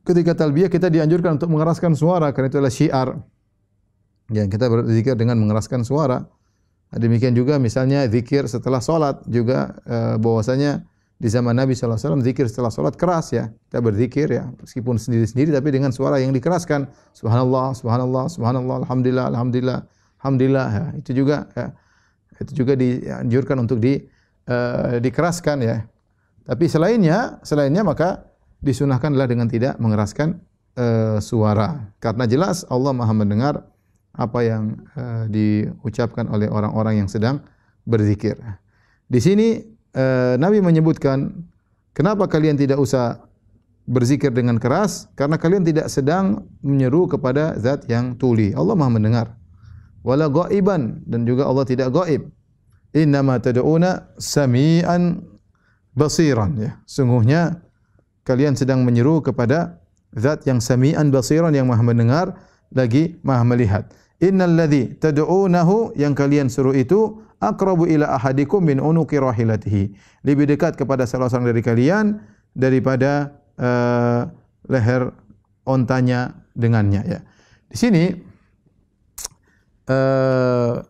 Ketika talbiyah kita dianjurkan untuk mengeraskan suara karena itu adalah syiar. Ya, kita berzikir dengan mengeraskan suara. Demikian juga misalnya zikir setelah salat juga bahwasanya di zaman Nabi sallallahu alaihi wasallam zikir setelah salat keras ya. Kita berzikir ya meskipun sendiri-sendiri tapi dengan suara yang dikeraskan. Subhanallah, subhanallah, subhanallah, alhamdulillah, alhamdulillah, alhamdulillah ya. Itu juga dianjurkan untuk dikeraskan ya. Tapi selainnya maka disunahkan adalah dengan tidak mengeraskan suara. Karena jelas Allah Maha mendengar apa yang diucapkan oleh orang-orang yang sedang berzikir. Di sini Nabi menyebutkan, kenapa kalian tidak usah berzikir dengan keras? Karena kalian tidak sedang menyeru kepada zat yang tuli. Allah Maha mendengar. Wala ghaiban, dan juga Allah tidak gaib. Innama tad'una sami'an basiran ya. Sungguhnya kalian sedang menyeru kepada zat yang sami'an basiran, yang Maha mendengar lagi Maha melihat. Innal ladzi tad'unahu, yang kalian seru itu, aqrabu ila ahadikum min unuqi rahilatihi. Lebih dekat kepada salah seorang dari kalian daripada leher ontanya dengannya ya. Di sini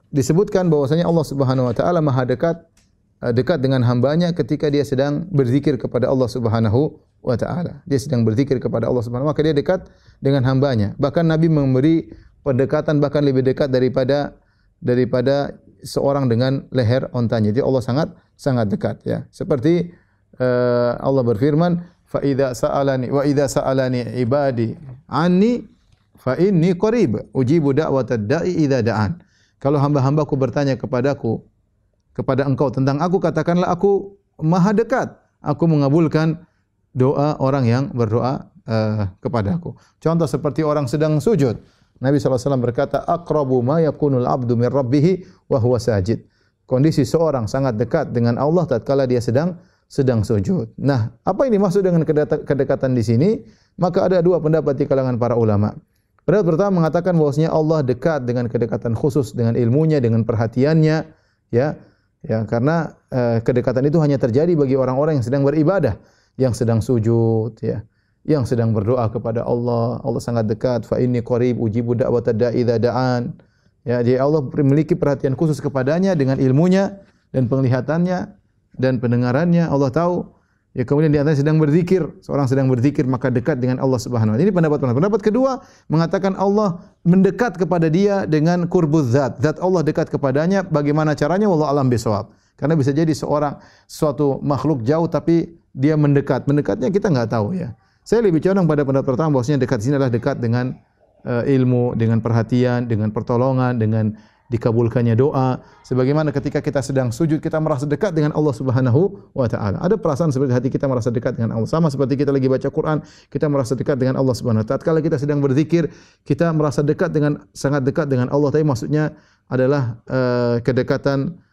disebutkan bahwasanya Allah Subhanahu wa taala Maha dekat dengan hambanya ketika dia sedang berzikir kepada Allah Subhanahu wa taala. Dia sedang berzikir kepada Allah Subhanahu wa taala, maka dia dekat dengan hambanya. Bahkan Nabi memberi pendekatan bahkan lebih dekat daripada seorang dengan leher ontanya. Jadi Allah sangat dekat ya. Seperti Allah berfirman, fa idza sa'alani ibadi anni fa inni qarib ujibu da'watad da'i idza da'an. Kalau hamba-hambaku bertanya kepada engkau tentang aku, katakanlah aku Maha dekat. Aku mengabulkan doa orang yang berdoa kepadaku. Contoh seperti orang sedang sujud. Nabi SAW berkata, aqrabu ma yakunul abdu min rabbih wa huwa sajid. Kondisi seorang sangat dekat dengan Allah tatkala dia sedang sedang sujud. Nah, apa ini maksud dengan kedekatan di sini? Maka ada dua pendapat di kalangan para ulama. Pendapat pertama mengatakan bahwasanya Allah dekat dengan kedekatan khusus dengan ilmunya, dengan perhatiannya, ya. Ya, karena kedekatan itu hanya terjadi bagi orang-orang yang sedang beribadah, yang sedang sujud, ya, yang sedang berdoa kepada Allah. Allah sangat dekat. Fa inni qarib ujibu da'watad da'i idza da'an. Ya, jadi Allah memiliki perhatian khusus kepadanya dengan ilmunya dan penglihatannya dan pendengarannya. Allah tahu. Ya, kemudian di antaranya sedang berzikir, seorang sedang berzikir maka dekat dengan Allah Subhanahu wa taala. Ini pendapat pertama. Pendapat kedua mengatakan Allah mendekat kepada dia dengan qurbuz zat. Zat Allah dekat kepadanya. Bagaimana caranya? Wallahu alam bisawab. Karena bisa jadi suatu makhluk jauh tapi dia mendekat. Mendekatnya kita enggak tahu, ya. Saya lebih condong pada pendapat pertama bahwasanya dekat di sini adalah dekat dengan ilmu, dengan perhatian, dengan pertolongan, dengan dikabulkannya doa. Sebagaimana ketika kita sedang sujud kita merasa dekat dengan Allah Subhanahu wa taala. Ada perasaan seperti hati kita merasa dekat dengan Allah. Sama seperti kita lagi baca Quran, kita merasa dekat dengan Allah Subhanahu wa taala. Tatkala kita sedang berzikir, kita merasa dekat dengan sangat dekat dengan Allah. Tapi maksudnya adalah kedekatan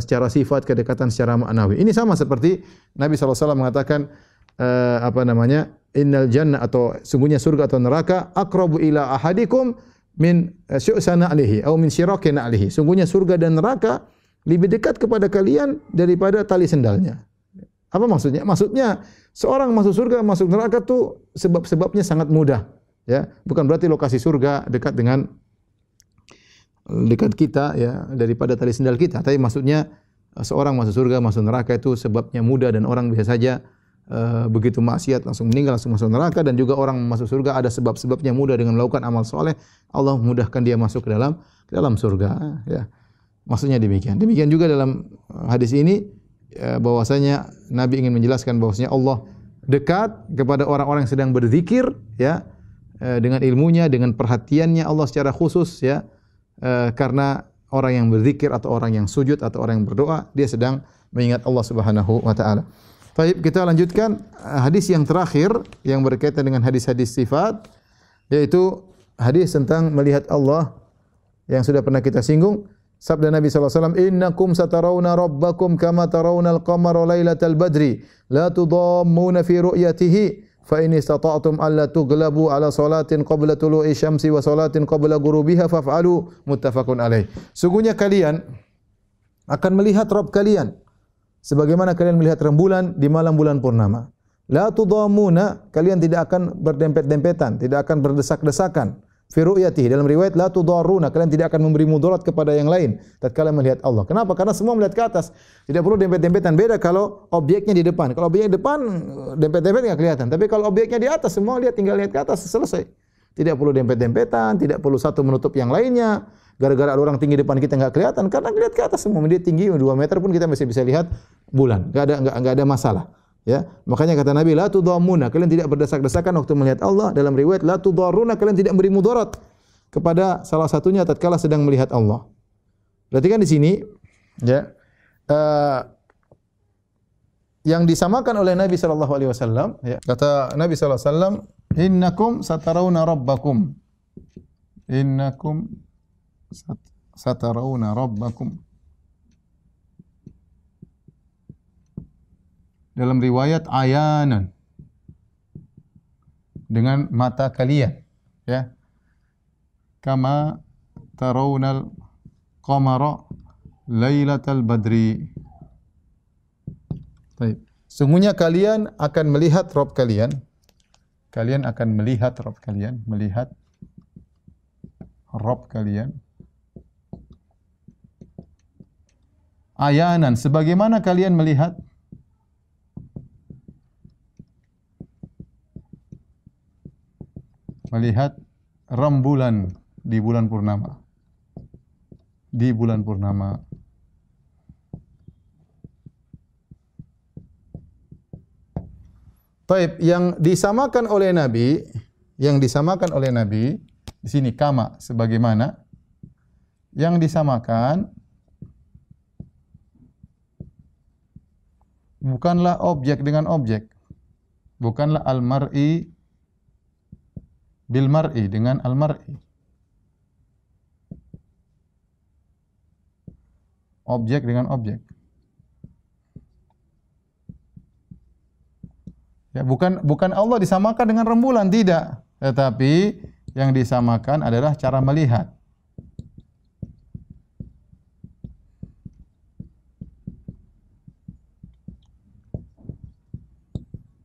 secara sifat, kedekatan secara maknawi. Ini sama seperti Nabi sallallahu alaihi wasallam mengatakan innal jannah atau sungguhnya surga atau neraka aqrabu ila ahadikum min syu'sana alihi atau min syiraqina alihi. Sungguhnya surga dan neraka lebih dekat kepada kalian daripada tali sendalnya. Apa maksudnya? Maksudnya seorang masuk surga, masuk neraka tuh sebab-sebabnya sangat mudah, ya. Bukan berarti lokasi surga dekat kita, ya, daripada tali sendal kita. Tapi maksudnya seorang masuk surga, masuk neraka itu sebabnya mudah dan orang bisa saja begitu maksiat langsung meninggal, langsung masuk neraka. Dan juga orang masuk surga ada sebab-sebabnya mudah dengan melakukan amal soleh, Allah mudahkan dia masuk ke dalam surga, ya. Maksudnya demikian. Demikian juga dalam hadis ini bahwasanya Nabi ingin menjelaskan bahwasanya Allah dekat kepada orang-orang yang sedang berzikir, ya, dengan ilmunya, dengan perhatiannya Allah secara khusus, ya, karena orang yang berzikir atau orang yang sujud atau orang yang berdoa dia sedang mengingat Allah Subhanahu wa taala. Baik, kita lanjutkan hadis yang terakhir yang berkaitan dengan hadis-hadis sifat, yaitu hadis tentang melihat Allah yang sudah pernah kita singgung. Sabda Nabi sallallahu alaihi wasallam, "Innakum satarawna rabbakum kama tarawna al-qamara lailatal badri, la tudammuna fi ru'yatihi, fa in istata'tum alla tughlabu ala salatin qabla tulu'i syamsi wa salatin qabla ghurubiha faf'alu." Muttafaqun alaih. Sungguhnya kalian akan melihat Rabb kalian sebagaimana kalian melihat rembulan di malam bulan purnama. La tudammuna, kalian tidak akan berdempet-dempetan, tidak akan berdesak-desakan. Fi ru'yatihi, dalam riwayat la tudarruna, kalian tidak akan memberi mudarat kepada yang lain tatkala melihat Allah. Kenapa? Karena semua melihat ke atas. Tidak perlu dempet-dempetan. Beda kalau objeknya di depan. Kalau objeknya di depan dempet-dempet enggak kelihatan. Tapi kalau objeknya di atas semua tinggal lihat ke atas, selesai. Tidak perlu dempet-dempetan, tidak perlu satu menutup yang lainnya. Gara-gara ada orang tinggi depan kita enggak kelihatan, karena lihat ke atas semua. Dia tinggi 2 meter pun kita masih bisa lihat bulan. Enggak ada masalah. Ya, makanya kata Nabi, la tudammuna, kalian tidak berdesak-desakan waktu melihat Allah. Dalam riwayat la tudarruna, kalian tidak beri mudarat kepada salah satunya tatkala sedang melihat Allah. Berarti kan di sini, ya, yang disamakan oleh Nabi sallallahu alaihi wasallam, ya, kata Nabi sallallahu alaihi wasallam, innakum satarawna rabbakum. Innakum satarawna rabbakum. Dalam riwayat ayanan, dengan mata kalian, ya. Kama tarawnal qamara lailatal badri. Baik. Sungguhnya kalian akan melihat Rabb kalian. Kalian akan melihat Rabb kalian, melihat Rabb kalian. Ayanan, sebagaimana kalian melihat rembulan di bulan purnama. Di bulan purnama. Baik, yang disamakan oleh Nabi di sini kama sebagaimana. Yang disamakan bukanlah objek dengan objek. Bukanlah al-mar'i bil mar'i dengan al mar'i. Objek dengan objek. Ya, bukan Allah disamakan dengan rembulan, tidak. Tetapi yang disamakan adalah cara melihat.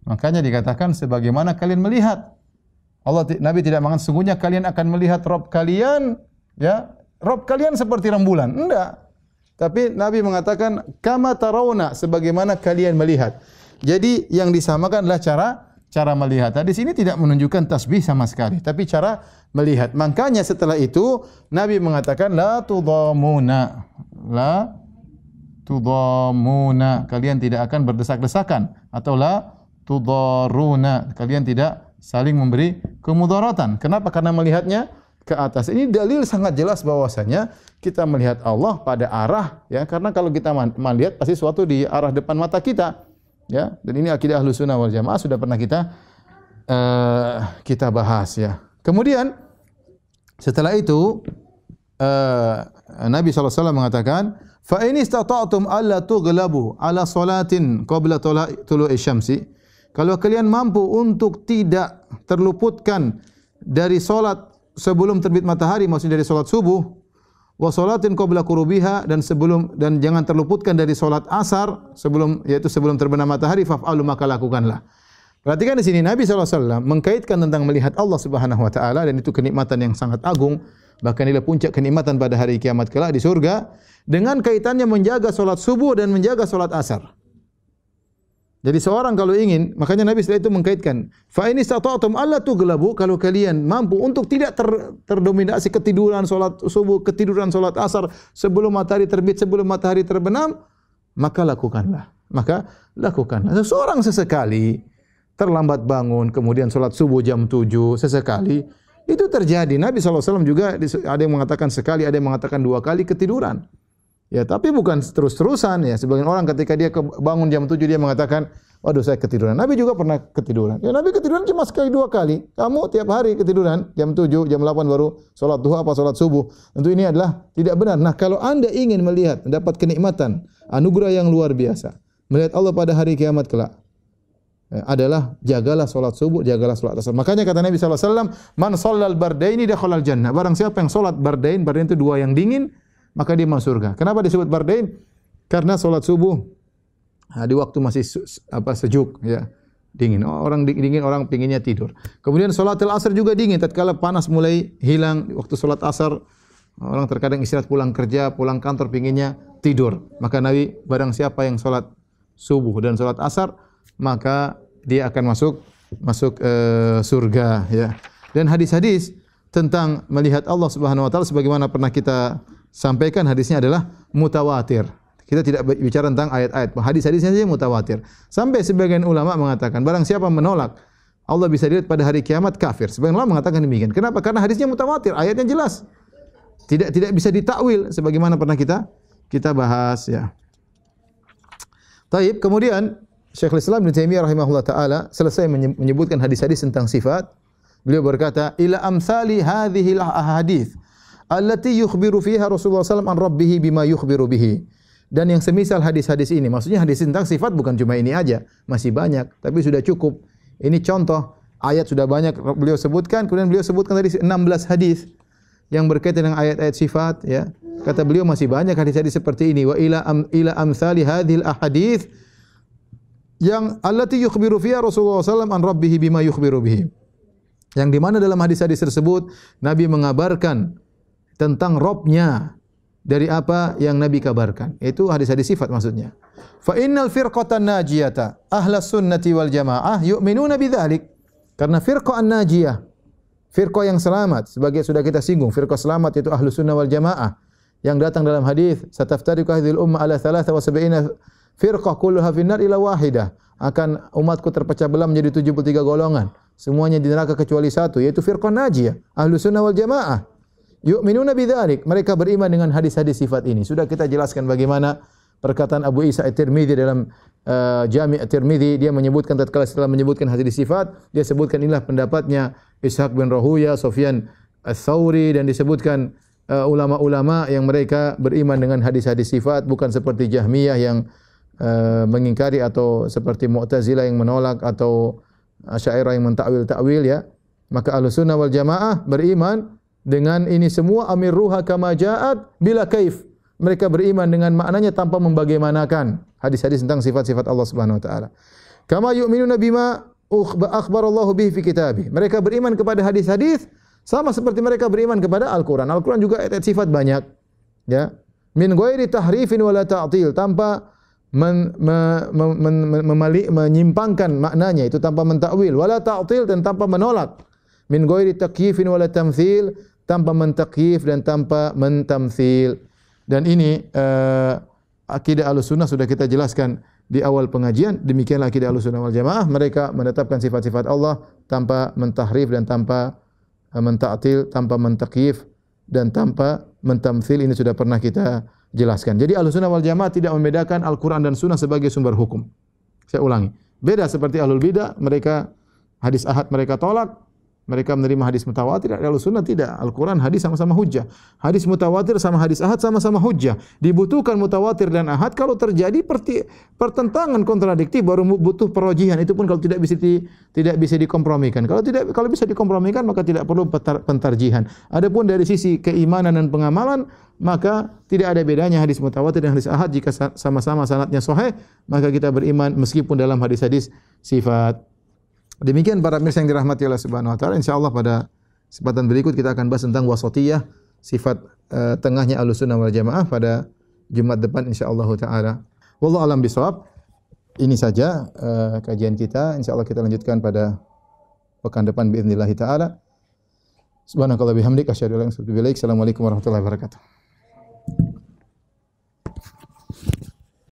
Makanya dikatakan sebagaimana kalian melihat. Nabi tidak mengatakan sungguhnya kalian akan melihat Rabb kalian, ya. Rabb kalian seperti rembulan. Enggak. Tapi Nabi mengatakan kama tarawna, sebagaimana kalian melihat. Jadi yang disamakan adalah cara melihat. Di sini tidak menunjukkan tasbih sama sekali, tapi cara melihat. Makanya setelah itu Nabi mengatakan la tudhamuna. La tudhamuna. Kalian tidak akan berdesak-desakan, atau la tudaruna. Kalian tidak saling memberi kemudaratan. Kenapa? Karena melihatnya ke atas. Ini dalil sangat jelas bahwasanya kita melihat Allah pada arah, ya, karena kalau kita melihat pasti suatu di arah depan mata kita, ya. Dan ini akidah Ahlussunnah wal Jamaah, sudah pernah kita bahas, ya. Kemudian setelah itu Nabi SAW mengatakan, fa in istata'tum alla tughlabu ala salatin qabla tulu'i syamsi. Kalau kalian mampu untuk tidak terluputkan dari salat sebelum terbit matahari, maksudnya dari salat subuh, wa salatin qabla qurubiha, dan jangan terluputkan dari salat asar sebelum terbenam matahari, faf'alu, maka lakukanlah. Perhatikan di sini Nabi SAW mengkaitkan tentang melihat Allah Subhanahu wa taala, dan itu kenikmatan yang sangat agung, bahkan inilah puncak kenikmatan pada hari kiamat kelak di surga, dengan kaitannya menjaga salat subuh dan menjaga salat asar. Jadi seorang kalau ingin, makanya Nabi setelah itu mengkaitkan, fa in istata'tum alla tughlabu, kalau kalian mampu untuk tidak terdominasi ketiduran salat subuh, ketiduran salat asar sebelum matahari terbit, sebelum matahari terbenam, maka lakukanlah. Seorang sesekali terlambat bangun, kemudian salat subuh jam 7 sesekali, itu terjadi. Nabi SAW juga ada yang mengatakan sekali, ada yang mengatakan 2 kali ketiduran. Ya, tapi bukan terus-terusan, ya. Sebagian orang ketika dia bangun jam 7 dia mengatakan, waduh saya ketiduran. Nabi juga pernah ketiduran. Ya, Nabi ketiduran cuma sekali 2 kali. Kamu tiap hari ketiduran, jam 7, jam 8 baru salat duha apa salat subuh. Tentu ini adalah tidak benar. Nah, kalau Anda ingin melihat, mendapat kenikmatan, anugerah yang luar biasa, melihat Allah pada hari kiamat kelak, adalah jagalah salat subuh, jagalah salat asar. Makanya kata Nabi SAW, man shallal bardaini dakhalal jannah. Barang siapa yang salat bardain itu 2 yang dingin, maka dia masuk surga. Kenapa disebut bardain? Karena salat subuh di waktu masih sejuk, ya, dingin. Orang dingin, orang pinginnya tidur. Kemudian salatul asar juga dingin, tatkala panas mulai hilang. Waktu salat asar orang terkadang istirahat, pulang kerja, pulang kantor, pinginnya tidur. Maka Nabi, barang siapa yang salat subuh dan salat asar, maka dia akan masuk surga, ya. Dan hadis-hadis tentang melihat Allah Subhanahu wa taala sebagaimana pernah kita sampaikan, hadisnya adalah mutawatir. Kita tidak bicara tentang ayat-ayat, hadis-hadisnya saja mutawatir. Sampai sebagian ulama mengatakan barang siapa menolak Allah bisa dilihat pada hari kiamat, kafir. Sebagian ulama mengatakan demikian. Kenapa? Karena hadisnya mutawatir, ayatnya jelas. Tidak bisa ditakwil sebagaimana pernah kita bahas, ya. Taib, kemudian Syekhul Islam Ibnu Taimiyah rahimahullah taala selesai menyebutkan hadis-hadis tentang sifat. Beliau berkata, ila amsali hadhil ahadits allati yukhbiru fiha Rasulullah SAW an rabbih bima yukhbiru bihi. Dan yang semisal hadis-hadis ini, maksudnya hadis tentang sifat bukan cuma ini aja, masih banyak, tapi sudah cukup. Ini contoh, ayat sudah banyak beliau sebutkan, kemudian beliau sebutkan tadi 16 hadis yang berkaitan dengan ayat-ayat sifat, ya. Kata beliau masih banyak hadis-hadis seperti ini, wa ila amsali hadhil ahadits yang allati yukhbiru fiha Rasulullah SAW an rabbih bima yukhbiru bihi. Yang di mana dalam hadis-hadis tersebut Nabi mengabarkan tentang Rabb-Nya dari apa yang Nabi kabarkan. Itu hadis-hadis sifat maksudnya. Fa innal firqatan najiyata ahlus sunnati wal jamaah yu'minuna bidzalik. Karena firqah an-najiyah, firqah yang selamat, sebagai sudah kita singgung, firqah selamat itu ahlus sunnah wal jamaah yang datang dalam hadis, sataftariqu hadhil ummah ala 73 firqah kulluha finnar ila wahidah. Akan umatku terpecah belah menjadi 73 golongan, semuanya di neraka kecuali satu, yaitu firqah najiyah, ahlus sunnah wal jamaah. Yu'minuna bidzalik, mereka beriman dengan hadis-hadis sifat ini. Sudah kita jelaskan bagaimana perkataan Abu Isa At-Tirmidzi dalam Jami' At-Tirmidzi, dia menyebutkan tatkala setelah menyebutkan hadis sifat, dia sebutkan inilah pendapatnya Ishaq bin Rahuya, Sufyan Ats-Tsauri, dan disebutkan ulama-ulama yang mereka beriman dengan hadis-hadis sifat, bukan seperti Jahmiyah yang mengingkari atau seperti Mu'tazilah yang menolak atau Asy'ariyah yang mentakwil-takwil ya. Maka Ahlussunnah wal Jamaah beriman dengan ini semua amirruha kama ja'at bila kaif. Mereka beriman dengan maknanya tanpa membagaimanakan. Hadis-hadis tentang sifat-sifat Allah Subhanahu wa taala. Kama yu'minuna bima akhbarallahu bihi fi kitabih. Mereka beriman kepada hadis-hadis sama seperti mereka beriman kepada Al-Qur'an. Al-Qur'an juga ayat sifat banyak. Ya. Min ghairi tahrifin wala ta'til, tanpa menyimpangkan maknanya, itu tanpa mentakwil, wala ta'til, dan tanpa menolak. Min ghairi takyifin wala tamtsil, tanpa mentakyif dan tanpa mentamtsil. Dan ini akidah Ahlussunnah sudah kita jelaskan di awal pengajian. Demikianlah akidah Ahlussunnah wal Jamaah. Mereka menetapkan sifat-sifat Allah tanpa mentahrif dan tanpa menta'til, tanpa mentakyif dan tanpa mentamtsil. Ini sudah pernah kita jelaskan. Jadi Ahlussunnah wal Jamaah tidak membedakan Al-Quran dan Sunnah sebagai sumber hukum. Saya ulangi. Beda seperti Ahlul Bidah, mereka hadis ahad mereka tolak. Mereka menerima hadis mutawatir. Ahlussunnah tidak. Al-Quran hadis sama-sama hujjah. Hadis mutawatir sama hadis ahad sama-sama hujjah. Dibutuhkan mutawatir dan ahad kalau terjadi pertentangan kontradiktif baru butuh perojihan. Itu pun kalau tidak bisa dikompromikan. Kalau bisa dikompromikan maka tidak perlu pentarjihan. Adapun dari sisi keimanan dan pengamalan maka tidak ada bedanya hadis mutawatir dan hadis ahad jika sama-sama sanadnya sahih, maka kita beriman meskipun dalam hadis-hadis sifat. Demikian para pemirsa yang dirahmati Allah Subhanahu wa taala. Insyaallah pada kesempatan berikut kita akan bahas tentang wasatiyah, sifat tengahnya Ahlussunnah wal Jamaah pada Jumat depan insyaallah taala. Wallahu alam bisawab. Ini saja kajian kita. Insyaallah kita lanjutkan pada pekan depan باذنillah taala. Subhanakallah bihamdik asyhadu an la ilaha illa anta astaghfiruka wa atubu ilaik. Assalamualaikum warahmatullahi wabarakatuh.